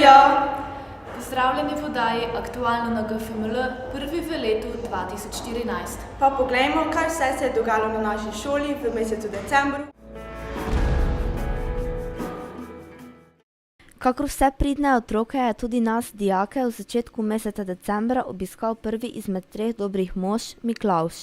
Živijo! Pozdravljeni v oddaji Aktualno na GFML, prvi v letu 2014. Pa poglejmo, kaj vse se je dogajalo na naši šoli v mesecu decembru. Kakor vse pridne otroke je tudi nas, dijake, v začetku meseca decembra obiskal prvi izmed 3 dobrih mož, Miklavž.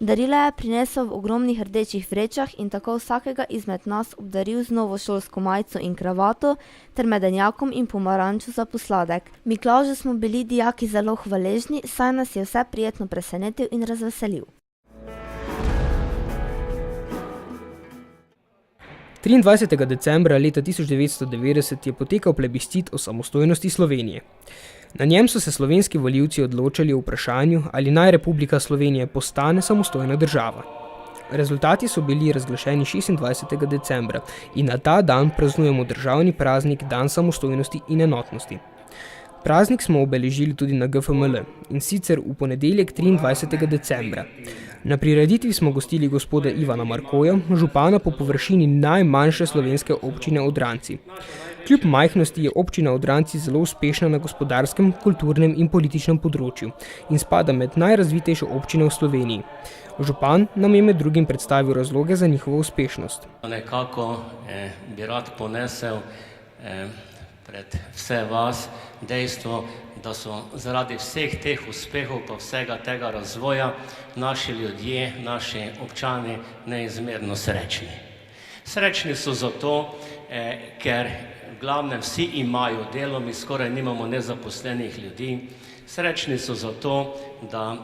Darila je prinesel v ogromnih rdečih vrečah in tako vsakega izmed nas obdaril z novo šolsko majico in kravato ter medenjakom in pomarančo za posladek. Miklavžu smo bili dijaki zelo hvaležni, saj nas je vse prijetno presenetil in razveselil. 23. decembra leta 1990 je potekal plebiscit o samostojnosti Slovenije. Na njem so se slovenski volivci odločali o vprašanju, ali naj Republika Slovenije postane samostojna država. Rezultati so bili razglašeni 26. decembra in na ta dan praznujemo državni praznik Dan samostojnosti in enotnosti. Praznik smo obeležili tudi na GFML, in sicer v ponedeljek 23. decembra. Na prireditvi smo gostili gospoda Ivana Markoja, župana po površini najmanjše slovenske občine Odranci. Kljub majhnosti je občina Odranci zelo uspešna na gospodarskem, kulturnem in političnem področju in spada med najrazvitejše občine v Sloveniji. Župan nam je med drugim predstavil razloge za njihovo uspešnost. Nekako bi rad ponesel pred vse vas dejstvo, da so zaradi vseh teh uspehov pa vsega tega razvoja naši ljudje, naši občani neizmerno srečni. Srečni so zato, ker v glavnem vsi imajo delo, mi skoraj nimamo nezaposlenih ljudi. Srečni so zato, da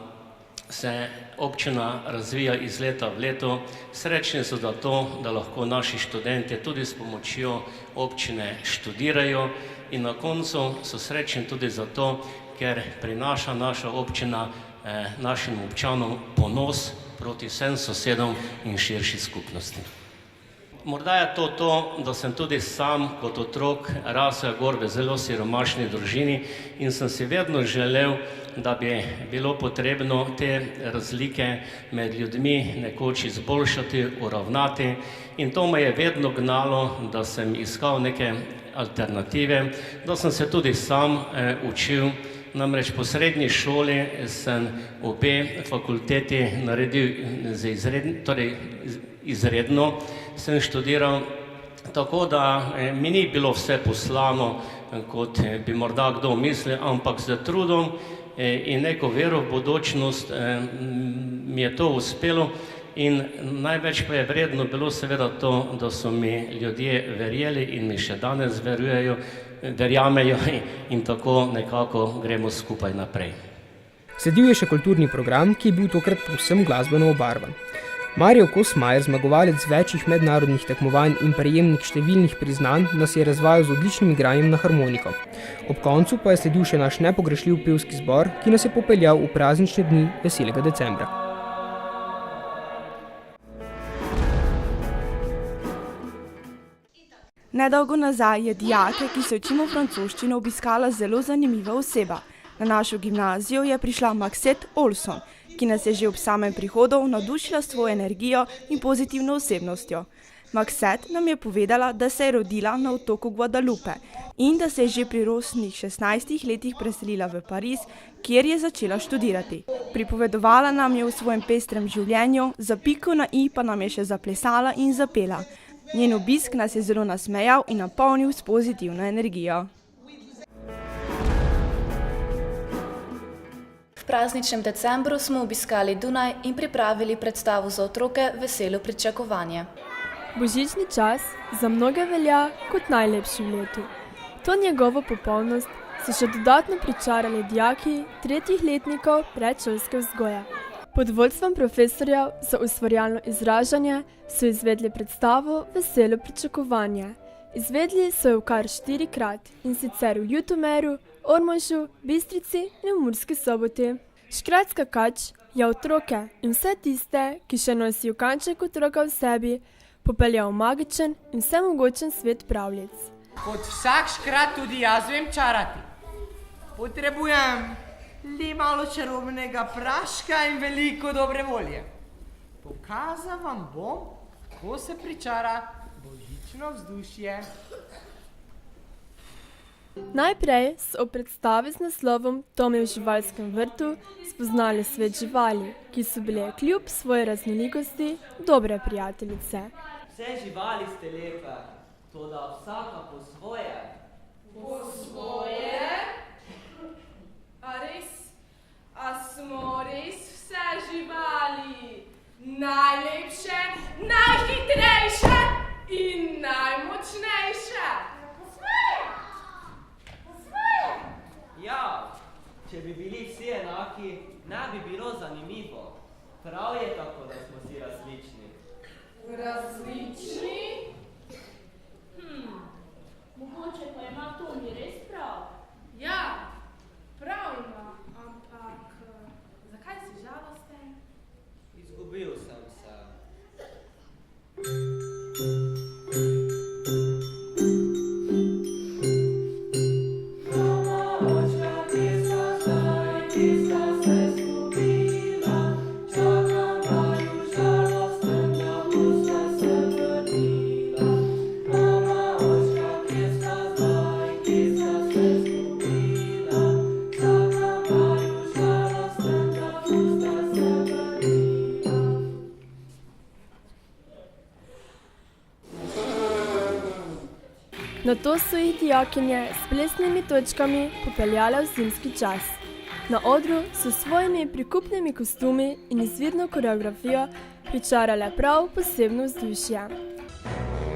se občina razvija iz leta v leto. Srečni so zato, da lahko naši študenti tudi s pomočjo občine študirajo. In na koncu so srečni tudi zato, ker prinaša naša občina našim občanom ponos proti vsem sosedom in širši skupnosti. Morda je to, da sem tudi sam kot otrok rasel gor v zelo siromašni družini in sem si vedno želel, da bi bilo potrebno te razlike med ljudmi nekoč izboljšati, uravnati, in to me je vedno gnalo, da sem iskal neke alternative, da sem se tudi sam učil. Namreč po srednji šoli sem obe fakulteti naredil izredno, sem študiral, tako da mi ni bilo vse poslano, kot bi morda kdo mislil, ampak z trudom in neko vero v bodočnost mi je to uspelo. In največ pa je vredno bilo seveda to, da so mi ljudje verjeli in mi še danes verjamejo in tako nekako gremo skupaj naprej. Sledil je še kulturni program, ki je bil tokrat povsem glasbeno obarvan. Marijo Kos-Majer, zmagovalec večjih mednarodnih tekmovanj in prejemnik številnih priznanj, nas je razvajal z odličnim igranjem na harmoniko. Ob koncu pa je sledil še naš nepogrešljiv pevski zbor, ki nas je popeljal v praznične dni veselega decembra. Nedolgo nazaj je dijake, ki se učimo francoščino, obiskala zelo zanimiva oseba. Na našo gimnazijo je prišla Maxette Olson, ki nas je že ob samem prihodu navdušila s svojo energijo in pozitivno osebnostjo. Maxette nam je povedala, da se je rodila na otoku Guadalupe in da se je že pri rosnih 16 letih preselila v Pariz, kjer je začela študirati. Pripovedovala nam je o svojem pestrem življenju, za piko na i pa nam je še zaplesala in zapela. Njen obisk nas je zelo nasmejal in napolnil s pozitivno energijo. V prazničnem decembru smo obiskali Dunaj in pripravili predstavo za otroke Veselo pričakovanje. Božični čas za mnoge velja kot najlepši v letu. To njegovo popolnost so še dodatno pričarali dijaki 3. letnikov predšolske vzgoje. Pod vodstvom profesorjev za ustvarjalno izražanje so izvedli predstavo Veselo pričakovanje. Izvedli so jo kar 4-krat, in sicer v Ljutomeru, Ormožu, Bistrici in v Murski Soboti. Škrat skakač je otroke in vse tiste, ki še nosijo kanček otroka v sebi, popeljal v magičen in vsemogočen svet pravljic. Kot vsak škrat tudi jaz vem čarati. Potrebujem le malo čarobnega praška in veliko dobre volje. Pokazal vam bom, kako se pričara božično vzdušje. Najprej so ob predstavi z naslovom Tomi v živalskem vrtu spoznali svet živali, ki so bile kljub svoji raznolikosti dobre prijateljice. Vse živali ste lepe, toda vsaka po svoje. Po svoje? A res? A smo res vse živali? Najlepše, najhitrejše in najmočnejše. Ja, če bi bili vsi enaki, ne bi bilo zanimivo. Prav je tako, da smo si različni. Različni? Mogoče pa ima Tomi res prav. Ja, prav ima, ampak zakaj si žalosten? Izgubil sem se. Nato so jih dijakinje s plesnimi točkami popeljale v zimski čas. Na odru so s svojimi prikupnimi kostumi in izvirno koreografijo pričarale prav posebno vzdušje.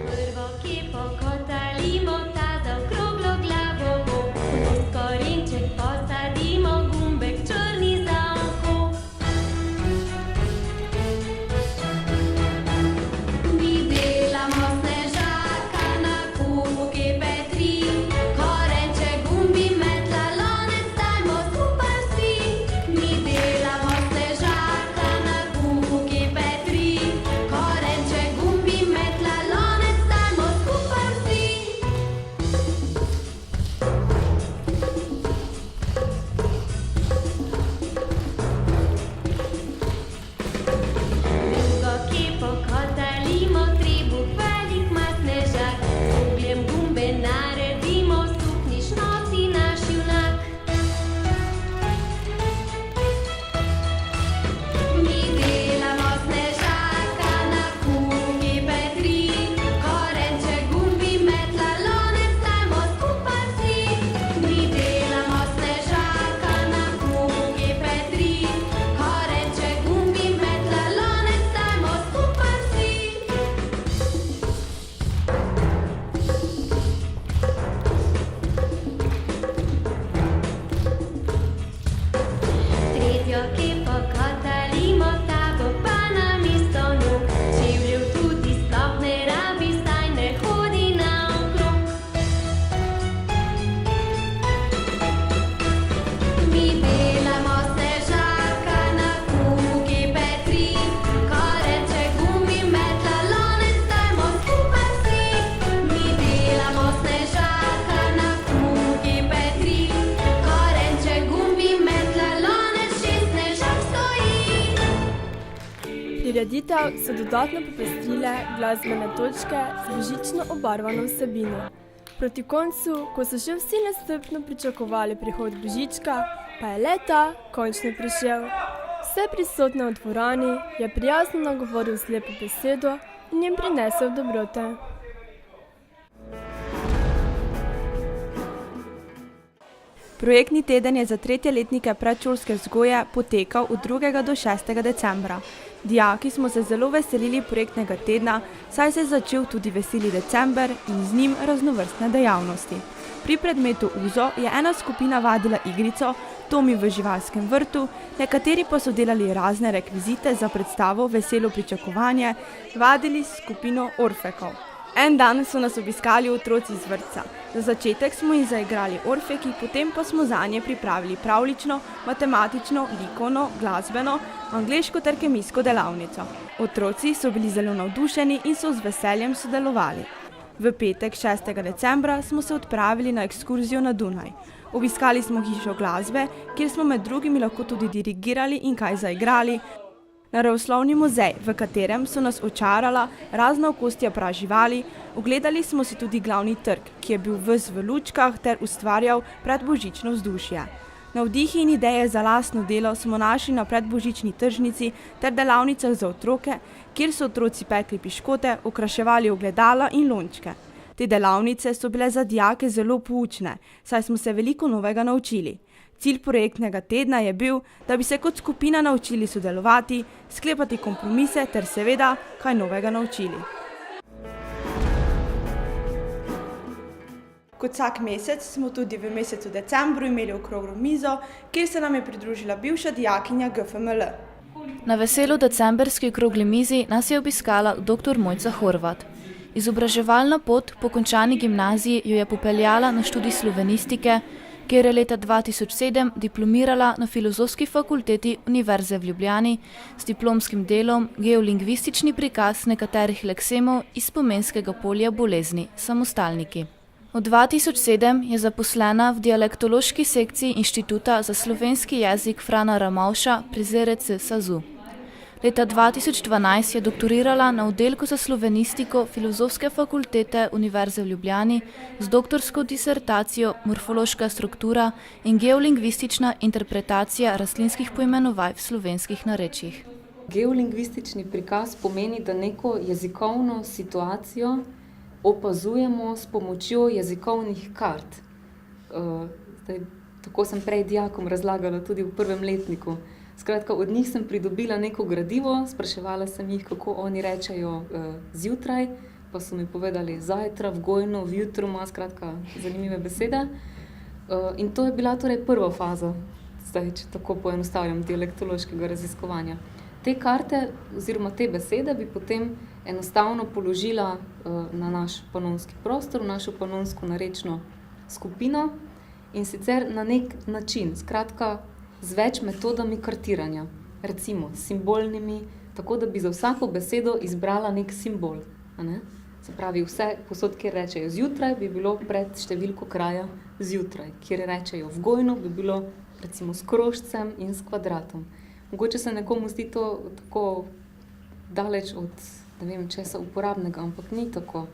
Prvo kepo kotalimo, ta za okroglo glavo, korenček posadimo, gumbek črni za oko. Mi delamo snežaka na kupu kepe tri, korenček, gumbi, metla, lonec, dajmo skupaj vsi. Mi delamo snežaka na kupu kepe tri, korenček, gumbi, metla, lonec, dajmo skupaj vsi. Drugo kepo kotalimo, trebuh velik ima snežak, z ogljem gumbe naredimo, sukniš nosi naš junak. Mi delamo snežaka na kupu kepe tri, korenček, gumbi, metla, lonec, dajmo skupaj vsi. Mi delamo snežaka na kupu kepe tri, korenček, gumbi, metla, lonec, dajmo skupaj vsi. Tretjo kepo kotalimo, ta bo pa namesto nog, čevljev tudi sploh ne rabi, saj ne hodi naokrog. Mi delamo snežaka na kupu kepe tri, korenček, gumbi, metla, lonec, dajmo skupaj vsi. Mi delamo snežaka na kupu kepe tri, korenček, gumbi, metla, lonec, že snežak stoji. Prireditev so dodatno popestrile glasbene točke z božično obarvano vsebino. Proti koncu, ko so že vsi nestrpno pričakovali prihod Božička, pa je le ta končno prišel. Vse prisotne v dvorani je prijazno nagovoril z lepo besedo in jim prinesel dobrote. Projektni teden je za tretjeletnike predšolske vzgoje potekal od 2. do 6. decembra. Dijaki smo se zelo veselili projektnega tedna, saj se je začel tudi veseli december in z njim raznovrstne dejavnosti. Pri predmetu UZO je ena skupina vadila igrico Tomi v živalskem vrtu, nekateri pa so delali razne rekvizite za predstavo Veselo pričakovanje, vadili s skupino Orfekov. En dan so nas obiskali otroci iz vrtca. Za začetek smo jim zaigrali Orfeki, potem pa smo zanje pripravili pravljično, matematično, likovno, glasbeno, angleško ter kemijsko delavnico. Otroci so bili zelo navdušeni in so z veseljem sodelovali. V petek 6. decembra smo se odpravili na ekskurzijo na Dunaj. Obiskali smo hišo glasbe, kjer smo med drugimi lahko tudi dirigirali in kaj zaigrali. naravoslovni muzej, v katerem so nas očarala razna okostja praživali, ogledali smo si tudi glavni trg, ki je bil ves v lučkah ter ustvarjal predbožično vzdušje. Navdihi in ideje za lastno delo smo našli na predbožični tržnici ter delavnicah za otroke, kjer so otroci pekli piškote, okraševali ogledala in lončke. Te delavnice so bile za dijake zelo poučne, saj smo se veliko novega naučili. Cilj projektnega tedna je bil, da bi se kot skupina naučili sodelovati, sklepati kompromise ter seveda kaj novega naučili. Kot vsak mesec smo tudi v mesecu decembru imeli okroglo mizo, kjer se nam je pridružila bivša dijakinja GFML. Na veselo decembrski okrogli mizi nas je obiskala dr. Mojca Horvat. Izobraževalna pot po končani gimnaziji jo je popeljala na študij slovenistike, kjer je leta 2007 diplomirala na Filozofski fakulteti Univerze v Ljubljani s diplomskim delom Geolingvistični prikaz nekaterih leksemov iz spomenskega polja bolezni, samostalniki. Od 2007 je zaposlena v dialektološki sekciji Inštituta za slovenski jezik Frana Ramovša pri ZRC SAZU. Leta 2012 je doktorirala na oddelku za slovenistiko Filozofske fakultete Univerze v Ljubljani z doktorsko disertacijo Morfološka struktura in geolingvistična interpretacija rastlinskih poimenovaj v slovenskih narečjih. Geolingvistični prikaz pomeni, da neko jezikovno situacijo opazujemo s pomočjo jezikovnih kart. Tako sem prej dijakom razlagala tudi v prvem letniku. Skratka, od njih sem pridobila neko gradivo, spraševala sem jih, kako oni rečejo zjutraj, pa so mi povedali zajtra, vgojno, vjutroma, skratka, zanimive besede. In to je bila torej prva faza, zdaj, če tako poenostavljam, dialektološkega raziskovanja. Te karte oziroma te besede bi potem enostavno položila na naš panonski prostor, v našo panonsko narečno skupino in sicer na nek način, skratka, z več metodami kartiranja, recimo simbolnimi, tako da bi za vsako besedo izbrala nek simbol. Se pravi, vse posod, kjer rečejo zjutraj, bi bilo pred številko kraja zjutraj, kjer rečejo vgojno, bi bilo recimo s krožcem in s kvadratom. Mogoče se nekomu zdi to tako daleč od, ne vem, česa uporabnega, ampak ni tako.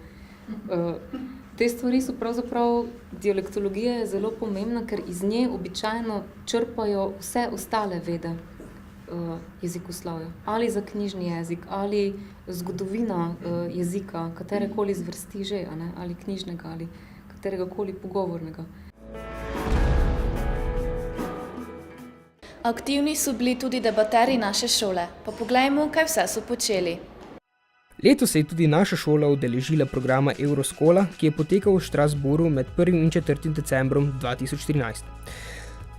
Te stvari so pravzaprav, dialektologija je zelo pomembna, ker iz nje običajno črpajo vse ostale vede jezikoslovja. Ali za knjižni jezik, ali zgodovina jezika, katerekoli zvrsti že, ali knjižnega, ali kateregakoli pogovornega. Aktivni so bili tudi debaterji naše šole, pa poglejmo, kaj vse so počeli. Letos se je tudi naša šola udeležila programa Euroskola, ki je potekal v Strasbourgu med 1. in 4. decembrom 2013.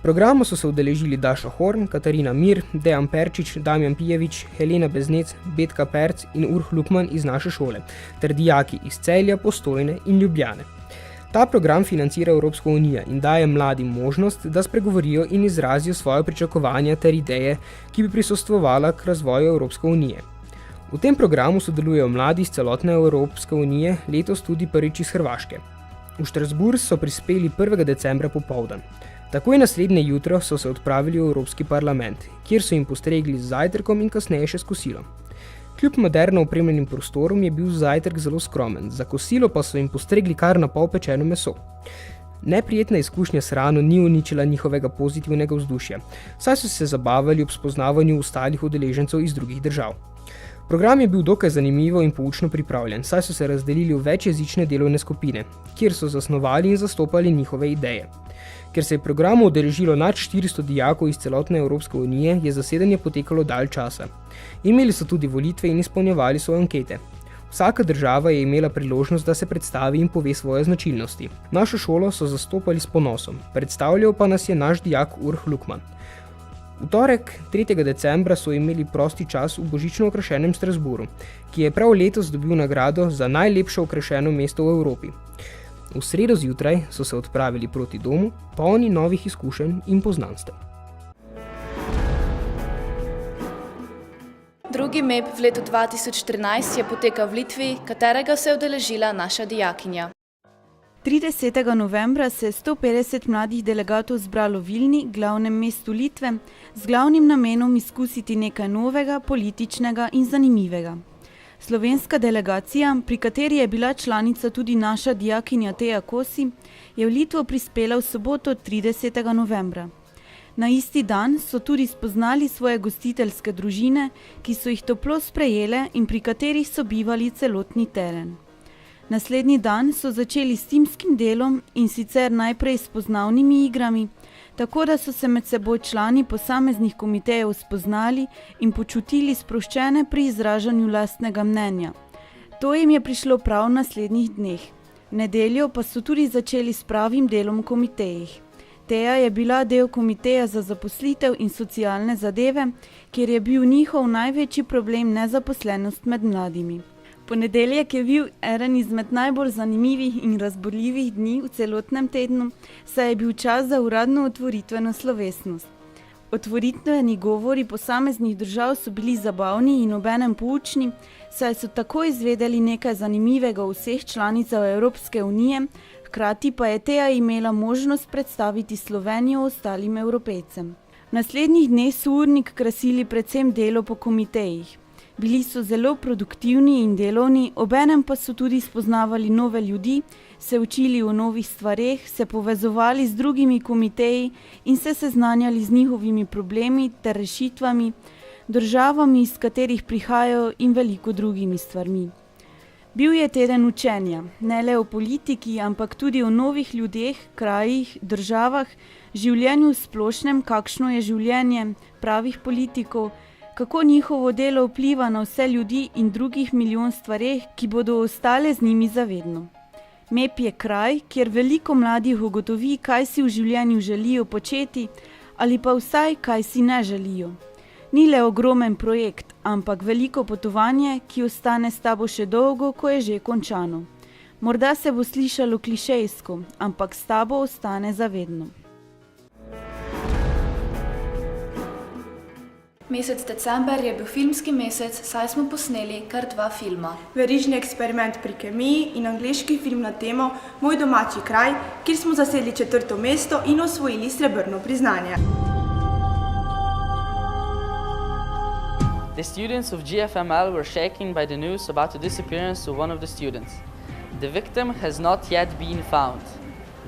Programu so se udeležili Daša Horn, Katarina Mir, Dejan Perčič, Damjan Pijevič, Helena Beznec, Betka Perc in Urh Lukman iz naše šole, ter dijaki iz Celja, Postojne in Ljubljane. Ta program financira Evropska unija in daje mladim možnost, da spregovorijo in izrazijo svoje pričakovanja ter ideje, ki bi prisostvovala k razvoju Evropske unije. V tem programu sodelujejo mladi iz celotne Evropske unije, letos tudi prvič iz Hrvaške. V Strasbourg so prispeli 1. decembra popoldan. Takoj naslednje jutro so se odpravili v Evropski parlament, kjer so jim postregli z zajtrkom in kasneje še s kosilom. Kljub moderno opremljenim prostorom je bil zajtrk zelo skromen, za kosilo pa so jim postregli kar na pol pečeno meso. Neprijetna izkušnja s hrano ni uničila njihovega pozitivnega vzdušja, saj so se zabavali ob spoznavanju ostalih udeležencev iz drugih držav. Program je bil dokaj zanimivo in poučno pripravljen, saj so se razdelili v večjezične delovne skupine, kjer so zasnovali in zastopali njihove ideje. Ker se je programu udeležilo nad 400 dijakov iz celotne Evropske unije, je zasedanje potekalo dalj časa. Imeli so tudi volitve in izpolnjevali svoje ankete. Vsaka država je imela priložnost, da se predstavi in pove svoje značilnosti. Našo šolo so zastopali s ponosom, predstavljal pa nas je naš dijak Urh Lukman. V torek, 3. decembra, so imeli prosti čas v božično okrašenem Strasbourgu, ki je prav letos dobil nagrado za najlepše okrašeno mesto v Evropi. V sredo zjutraj so se odpravili proti domu, polni novih izkušenj in poznanstev. Drugi MEP v letu 2014 je potekal v Litvi, katerega se je udeležila naša dijakinja. 30. novembra se je 150 mladih delegatov zbralo v Vilni, glavnem mestu Litve, z glavnim namenom izkusiti nekaj novega, političnega in zanimivega. Slovenska delegacija, pri kateri je bila članica tudi naša dijakinja Teja Kosi, je v Litvo prispela v soboto 30. novembra. Na isti dan so tudi spoznali svoje gostiteljske družine, ki so jih toplo sprejele in pri katerih so bivali celotni teden. Naslednji dan so začeli s timskim delom in sicer najprej s spoznavnimi igrami, tako da so se med seboj člani posameznih komitejev spoznali in počutili sproščene pri izražanju lastnega mnenja. To jim je prišlo prav v naslednjih dneh. Nedeljo pa so tudi začeli s pravim delom v komitejih. Teja je bila del komiteja za zaposlitev in socialne zadeve, kjer je bil njihov največji problem nezaposlenost med mladimi. Ponedeljek je bil eden izmed najbolj zanimivih in razborljivih dni v celotnem tednu, saj je bil čas za uradno otvoritveno slovesnost. Otvoritveni govori posameznih držav so bili zabavni in obenem poučni, saj so tako izvedeli nekaj zanimivega o vseh članicah Evropske unije, hkrati pa je Teja imela možnost predstaviti Slovenijo ostalim Evropejcem. V naslednjih dneh so urnik krasili predvsem delo po komitejih. Bili so zelo produktivni in delovni, obenem pa so tudi spoznavali nove ljudi, se učili o novih stvareh, se povezovali z drugimi komiteji in se seznanjali z njihovimi problemi ter rešitvami, državami, iz katerih prihajajo in veliko drugimi stvarmi. Bil je teden učenja, ne le o politiki, ampak tudi o novih ljudeh, krajih, državah, življenju v splošnem, kakšno je življenje pravih politikov, kako njihovo delo vpliva na vse ljudi in drugih milijon stvareh, ki bodo ostale z njimi zavedno. MEP je kraj, kjer veliko mladih ugotovi, kaj si v življenju želijo početi ali pa vsaj, kaj si ne želijo. Ni le ogromen projekt, ampak veliko potovanje, ki ostane s tabo še dolgo, ko je že končano. Morda se bo slišalo klišejsko, ampak s tabo ostane zavedno. Mesec december je bil filmski mesec, saj smo posneli kar 2 filma. Verižni eksperiment pri kemiji in angleški film na temo Moj domači kraj, kjer smo zasedli 4. mesto in osvojili srebrno priznanje. The students of GFML were shaken by the news about the disappearance of one of the students. The victim has not yet been found.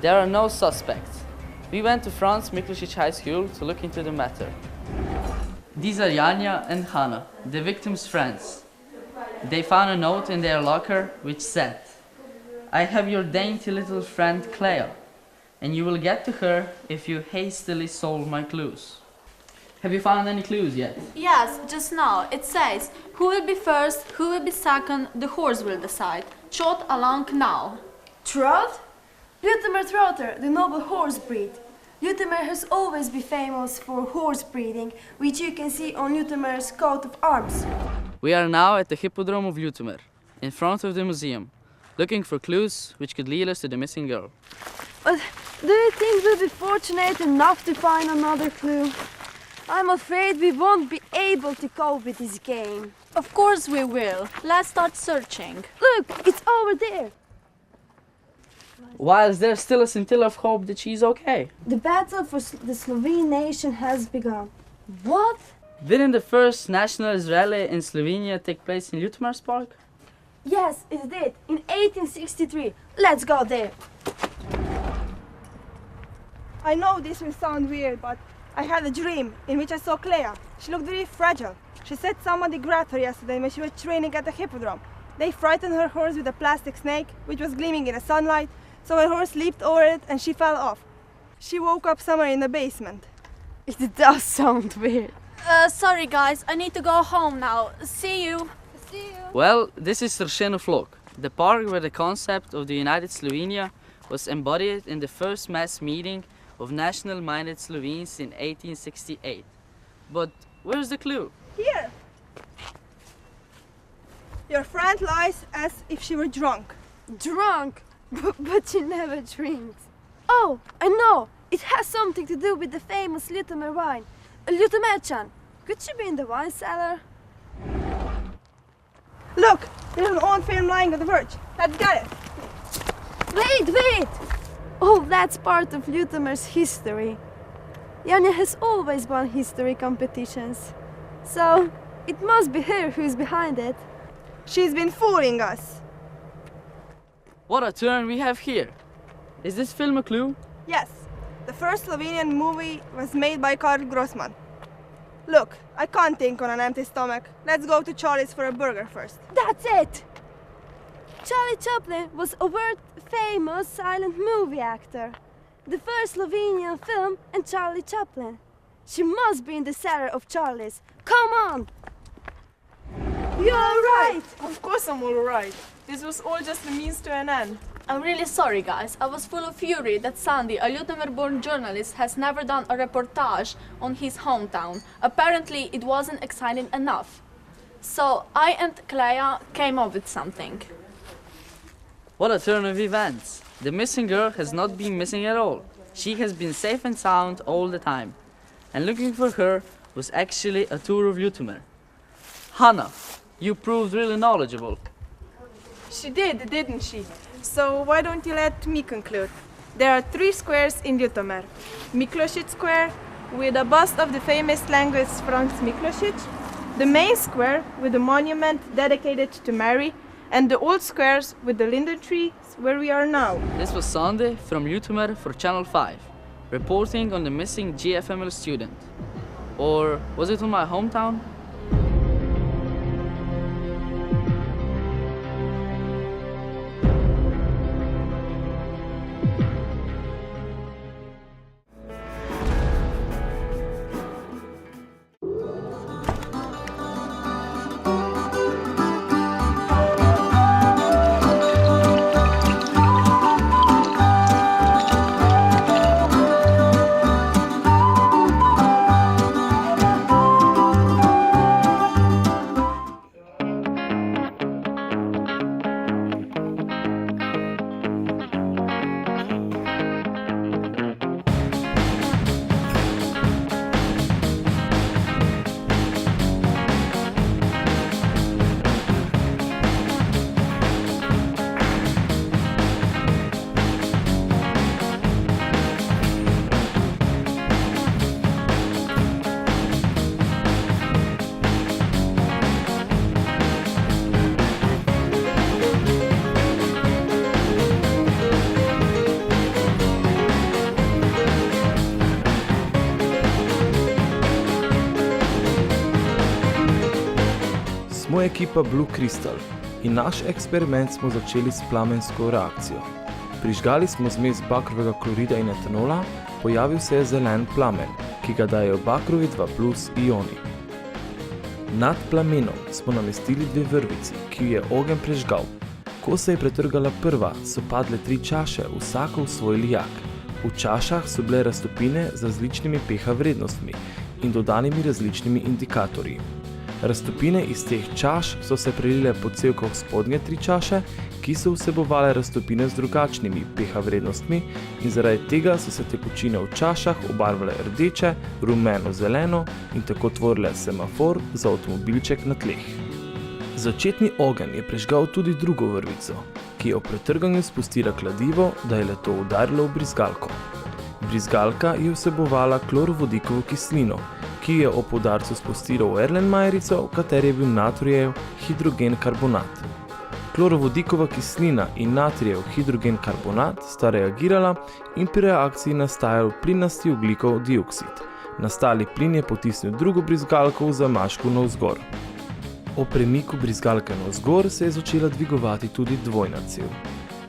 There are no suspects. We went to Franz Miklušić High School to look into the matter. These are Janja and Hanna, the victim's friends. They found a note in their locker which said, I have your dainty little friend Clea, and you will get to her if you hastily solve my clues. Have you found any clues yet? Yes, just now. It says, who will be first, who will be second, the horse will decide. Trot along now. Trot? Lutimer Trotter, the noble horse breed. Lutimer has always been famous for horse breeding, which you can see on Lutimer's coat of arms. We are now at the Hippodrome of Lutimer, in front of the museum, looking for clues which could lead us to the missing girl. But do you think we'll be fortunate enough to find another clue? I'm afraid we won't be able to cope with this game. Of course we will. Let's start searching. Look, it's over there. Why is there still a scintilla of hope that she's okay? The battle for the Slovene nation has begun. What? Didn't the first nationalist rally in Slovenia take place in Lutimer's Park? Yes, it did, in 1863. Let's go there. I know this will sound weird, but I had a dream in which I saw Clea. She looked very fragile. She said somebody grabbed her yesterday when she was training at the hippodrome. They frightened her horse with a plastic snake, which was gleaming in the sunlight, so her horse leaped over it and she fell off. She woke up somewhere in the basement. It does sound weird. Sorry guys, I need to go home now. See you. See you. Well, this is Ršeno Vlog, the park where the concept of the United Slovenia was embodied in the first mass meeting of national-minded Slovenes in 1868. But where's the clue? Here! Your friend lies as if she were drunk. Drunk? But she never drinks. Oh, I know! It has something to do with the famous Lutimer wine. Lutimerchan. Could she be in the wine cellar? Look! There's an old film lying on the verge. Let's get it! Wait! Oh, that's part of Ljutomer's history. Janja has always won history competitions. So, it must be her who's behind it. She's been fooling us. What a turn we have here. Is this film a clue? Yes, the first Slovenian movie was made by Karl Grossman. Look, I can't think on an empty stomach. Let's go to Charlie's for a burger first. That's it! Charlie Chaplin was a world-famous silent movie actor. The first Slovenian film and Charlie Chaplin. She must be in the cellar of Charlie's. Come on! You're right! Of course I'm all right. This was all just a means to an end. I'm really sorry, guys. I was full of fury that Sandy, a Ljutomer-born journalist, has never done a reportage on his hometown. Apparently, it wasn't exciting enough. So I and Clea came up with something. What a turn of events. The missing girl has not been missing at all. She has been safe and sound all the time. And looking for her was actually a tour of Ljutomer. Hannah, you proved really knowledgeable. She did, didn't she? So why don't you let me conclude? There are 3 squares in Ljutomer. Miklosic Square, with a bust of the famous linguist Franz Miklosic, the main square with a monument dedicated to Mary, and the old squares with the linden trees where we are now. This was Sandy from Ljutomer for Channel 5, reporting on the missing GFML student. Or was it on my hometown? Smo ekipa Blue Crystal in naš eksperiment smo začeli s plamensko reakcijo. Prižgali smo zmes bakrovega klorida in etanola, pojavil se je zelen plamen, ki ga dajejo bakrovi 2+ ioni. Nad plamenom smo namestili 2 vrvici, ki ju je ogenj prežgal. Ko se je pretrgala prva, so padle 3 čaše, vsako v svoj lijak. V čašah so bile raztopine z različnimi pH vrednostmi in dodanimi različnimi indikatorji. Raztopine iz teh čaš so se prelile po cevkah spodnje 3 čaše, ki so vsebovale raztopine z drugačnimi pH vrednostmi in zaradi tega so se tekočine v čašah obarvale rdeče, rumeno-zeleno in tako tvorile semafor za avtomobilček na tleh. Začetni ogenj je prežgal tudi drugo vrvico, ki je ob pretrganju spustila kladivo, da je leto udarilo v brizgalko. Brizgalka je vsebovala klorovodikovo kislino, ki je ob udarcu spustila v Erlenmajerico, v kateri je bil natrijev hidrogen karbonat. Klorovodikova kislina in natrijev hidrogen karbonat sta reagirala in pri reakciji nastajal plinasti ogljikov dioksid. Nastali plin je potisnil drugo brizgalko v zamašku navzgor. Ob premiku brizgalke navzgor se je začela dvigovati tudi dvojna cev.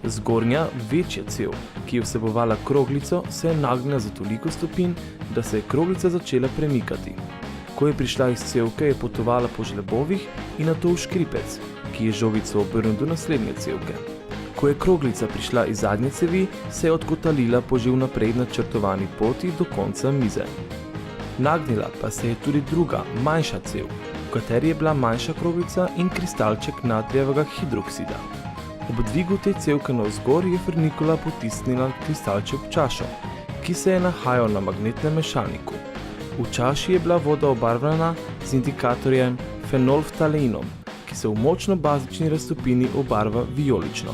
Zgornja, večja cev, ki je vsebovala kroglico, se je nagnila za toliko stopinj, da se je kroglica začela premikati. Ko je prišla iz cevke, je potovala po žlebovih in nato v škripec, ki je žogico obrnil do naslednje cevke. Ko je kroglica prišla iz zadnje cevi, se je odkotalila po že vnaprej načrtovani poti do konca mize. Nagnila pa se je tudi druga, manjša cev, v kateri je bila manjša kroglica in kristalček natrijevega hidroksida. Ob dvigu te cevke navzgor je frnikola potisnila kristalček v čašo, ki se je nahajal na magnetnem mešalniku. V čaši je bila voda obarvana z indikatorjem fenolftaleinom, ki se v močno bazični raztopini obarva vijolično.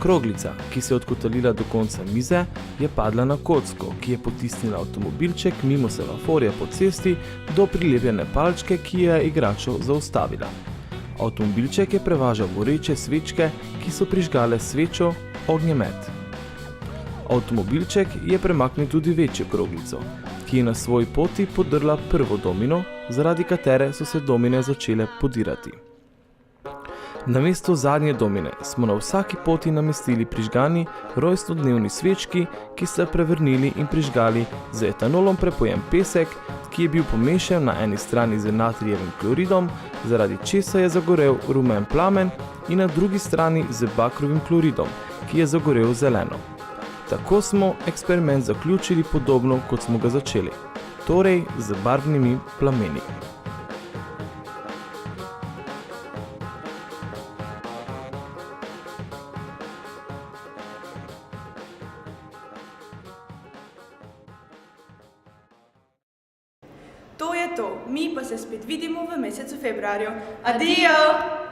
kroglica, ki se je odkotalila do konca mize, je padla na kocko, ki je potisnila avtomobilček mimo semaforja po cesti do prilepljene palčke, ki je igračo zaustavila. Avtomobilček je prevažal goreče svečke, ki so prižgale svečo ognjemet. Avtomobilček je premaknil tudi večjo kroglico, ki je na svoji poti podrla prvo domino, zaradi katere so se domine začele podirati. Namesto zadnje domine smo na vsaki poti namestili prižgani rojstnodnevni svečki, ki sta prevrnili in prižgali z etanolom prepojen pesek, ki je bil pomešan na eni strani z natrijevim kloridom, zaradi česa je zagorel rumen plamen, in na drugi strani z bakrovim kloridom, ki je zagorel zeleno. Tako smo eksperiment zaključili podobno, kot smo ga začeli, torej z barvnimi plameni. To je to, mi pa se spet vidimo v mesecu februarju. Adijo!